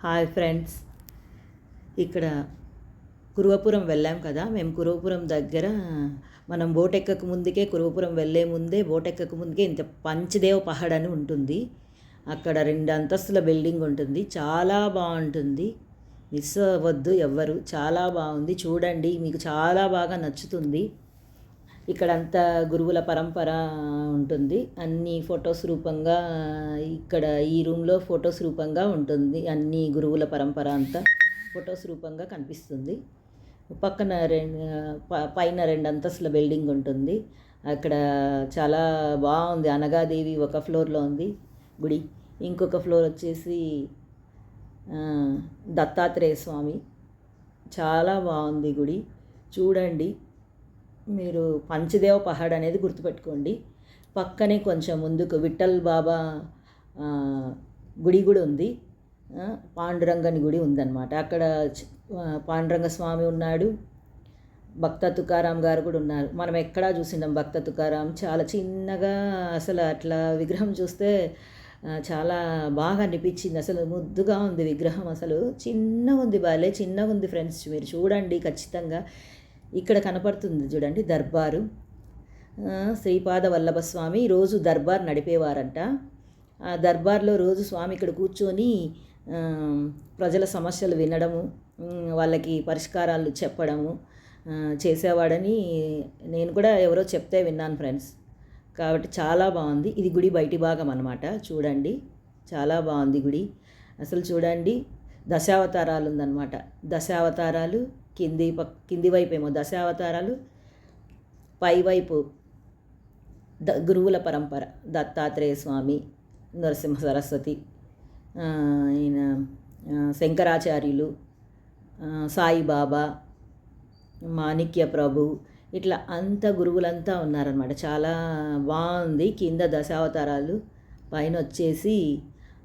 Hi friends, ఇక్కడ కురువపురం వెళ్ళాం కదా. మేము కురువపురం దగ్గర మనం బోట్ ఎక్కక ముందుకే, కురువపురం వెళ్ళే ముందే బోట్ ఎక్కక ముందుకే ఇంత పంచదేవ పహాడ్ అని ఉంటుంది. అక్కడ 2 అంతస్తుల బిల్డింగ్ ఉంటుంది. చాలా బాగుంటుంది, మిస్ అవ్వద్దు ఎవ్వరు. చాలా బాగుంది, చూడండి, మీకు చాలా బాగా నచ్చుతుంది. ఇక్కడంతా గురువుల పరంపర ఉంటుంది. అన్ని ఫొటోస్ రూపంగా ఇక్కడ ఈ రూమ్లో ఫొటోస్ రూపంగా ఉంటుంది. అన్ని గురువుల పరంపర అంతా ఫొటోస్ రూపంగా కనిపిస్తుంది. పక్కన పైన 2 అంతస్తుల బిల్డింగ్ ఉంటుంది. అక్కడ చాలా బాగుంది. అనగాదేవి ఒక ఫ్లోర్లో ఉంది గుడి, ఇంకొక ఫ్లోర్ వచ్చేసి దత్తాత్రేయ స్వామి. చాలా బాగుంది గుడి, చూడండి. మీరు పంచదేవ పహాడ్ అనేది గుర్తుపెట్టుకోండి. పక్కనే కొంచెం ముందుకు విఠల్ బాబా గుడి కూడా ఉంది. పాండురంగని గుడి ఉందన్నమాట. అక్కడ పాండురంగ స్వామి ఉన్నాడు, భక్త తుకారాం గారు కూడా ఉన్నారు. మనం ఎక్కడా చూసినాం భక్త తుకారాం, చాలా చిన్నగా, అసలు అట్లా విగ్రహం చూస్తే చాలా బాగా అనిపించింది. అసలు ముద్దుగా ఉంది విగ్రహం, అసలు చిన్నగా ఉంది, బాలే చిన్నగా ఉంది ఫ్రెండ్స్. మీరు చూడండి ఖచ్చితంగా. ఇక్కడ కనపడుతుంది చూడండి దర్బారు. శ్రీపాద వల్లభ స్వామి రోజు దర్బార్ నడిపేవారంట. ఆ దర్బార్లో రోజు స్వామి ఇక్కడ కూర్చొని ప్రజల సమస్యలు వినడము, వాళ్ళకి పరిష్కారాలు చెప్పడము చేసేవాడని నేను కూడా ఎవరో చెప్తే విన్నాను ఫ్రెండ్స్. కాబట్టి చాలా బాగుంది. ఇది గుడి బయటి భాగం అన్నమాట. చూడండి, చాలా బాగుంది గుడి. అసలు చూడండి, దశావతారాలు ఉందన్నమాట. దశావతారాలు కింది వైపు ఏమో దశావతారాలు, పైవైపు గురువుల పరంపర, దత్తాత్రేయ స్వామి, నరసింహ సరస్వతి, ఈయన శంకరాచార్యులు, సాయిబాబా, మాణిక్య ప్రభు, ఇట్లా అంత గురువులంతా ఉన్నారనమాట. చాలా బాగుంది. కింద దశావతారాలు, పైన వచ్చేసి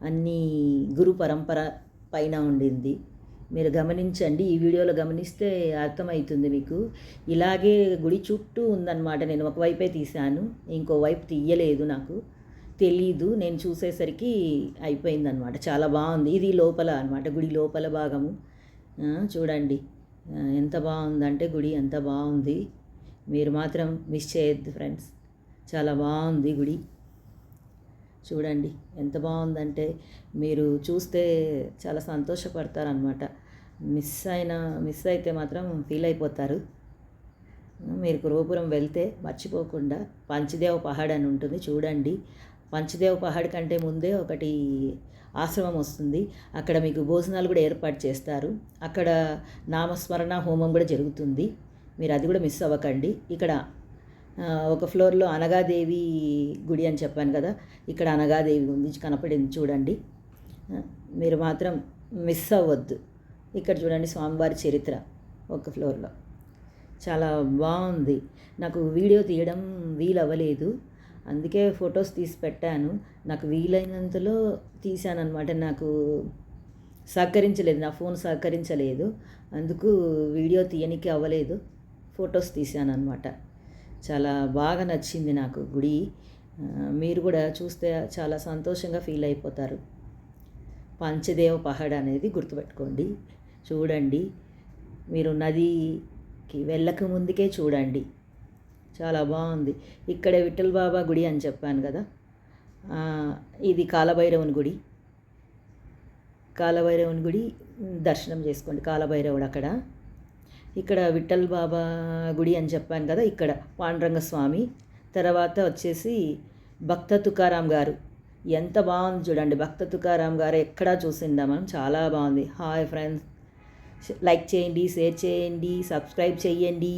అన్నీ గురు పరంపర పైన ఉండింది. మీరు గమనించండి, ఈ వీడియోలో గమనిస్తే అర్థమవుతుంది మీకు. ఇలాగే గుడి చుట్టూ ఉందన్నమాట. నేను ఒకవైపే తీశాను, ఇంకోవైపు తీయలేదు, నాకు తెలీదు. నేను చూసేసరికి అయిపోయిందనమాట. చాలా బాగుంది. ఇది లోపల అనమాట, గుడి లోపల భాగము. చూడండి ఎంత బాగుందంటే గుడి, ఎంత బాగుంది. మీరు మాత్రం మిస్ చేయొద్దు ఫ్రెండ్స్. చాలా బాగుంది గుడి, చూడండి ఎంత బాగుందంటే మీరు చూస్తే చాలా సంతోషపడతారనమాట. మిస్ అయితే మాత్రం ఫీల్ అయిపోతారు. మీరు కురువపురం వెళ్తే మర్చిపోకుండా పంచదేవ పహాడ్ అని ఉంటుంది, చూడండి. పంచదేవ పహాడ్ కంటే ముందే ఒకటి ఆశ్రమం వస్తుంది. అక్కడ మీకు భోజనాలు కూడా ఏర్పాటు చేస్తారు. అక్కడ నామస్మరణ హోమం కూడా జరుగుతుంది. మీరు అది కూడా మిస్ అవ్వకండి. ఇక్కడ ఒక ఫ్లోర్లో అనగాదేవి గుడి అని చెప్పాను కదా, ఇక్కడ అనగాదేవి ఉంది, కనపడింది చూడండి. మీరు మాత్రం మిస్ అవ్వద్దు. ఇక్కడ చూడండి స్వామివారి చరిత్ర ఒక ఫ్లోర్లో. చాలా బాగుంది. నాకు వీడియో తీయడం వీలవ్వలేదు, అందుకే ఫొటోస్ తీసి పెట్టాను. నాకు వీలైనంతలో తీశాను అనమాట. నాకు సహకరించలేదు, నా ఫోన్ సహకరించలేదు, అందుకు వీడియో తీయనికి అవ్వలేదు. ఫొటోస్ తీశాను అనమాట. చాలా బాగా నచ్చింది నాకు గుడి. మీరు కూడా చూస్తే చాలా సంతోషంగా ఫీల్ అయిపోతారు. పంచదేవ పహాడ్ అనేది గుర్తుపెట్టుకోండి. చూడండి, మీరు నదికి వెళ్ళక ముందుకే చూడండి, చాలా బాగుంది. ఇక్కడే విఠల్ బాబా గుడి అని చెప్పాను కదా, ఇది కాలభైరవుని గుడి. కాలభైరవుని గుడి దర్శనం చేసుకోండి, కాలభైరవుడు అక్కడ. ఇక్కడ విఠల్ బాబా గుడి అని చెప్పాను కదా, ఇక్కడ పాండురంగ స్వామి. తర్వాత వచ్చేసి భక్త తుకారాం గారు. ఎంత బాగుంది చూడండి, భక్త తుకారాం గారు ఎక్కడా చూసిందా మనం. చాలా బాగుంది. హాయ్ ఫ్రెండ్స్, లైక్ చేయండి, షేర్ చేయండి, సబ్స్క్రైబ్ చేయండి.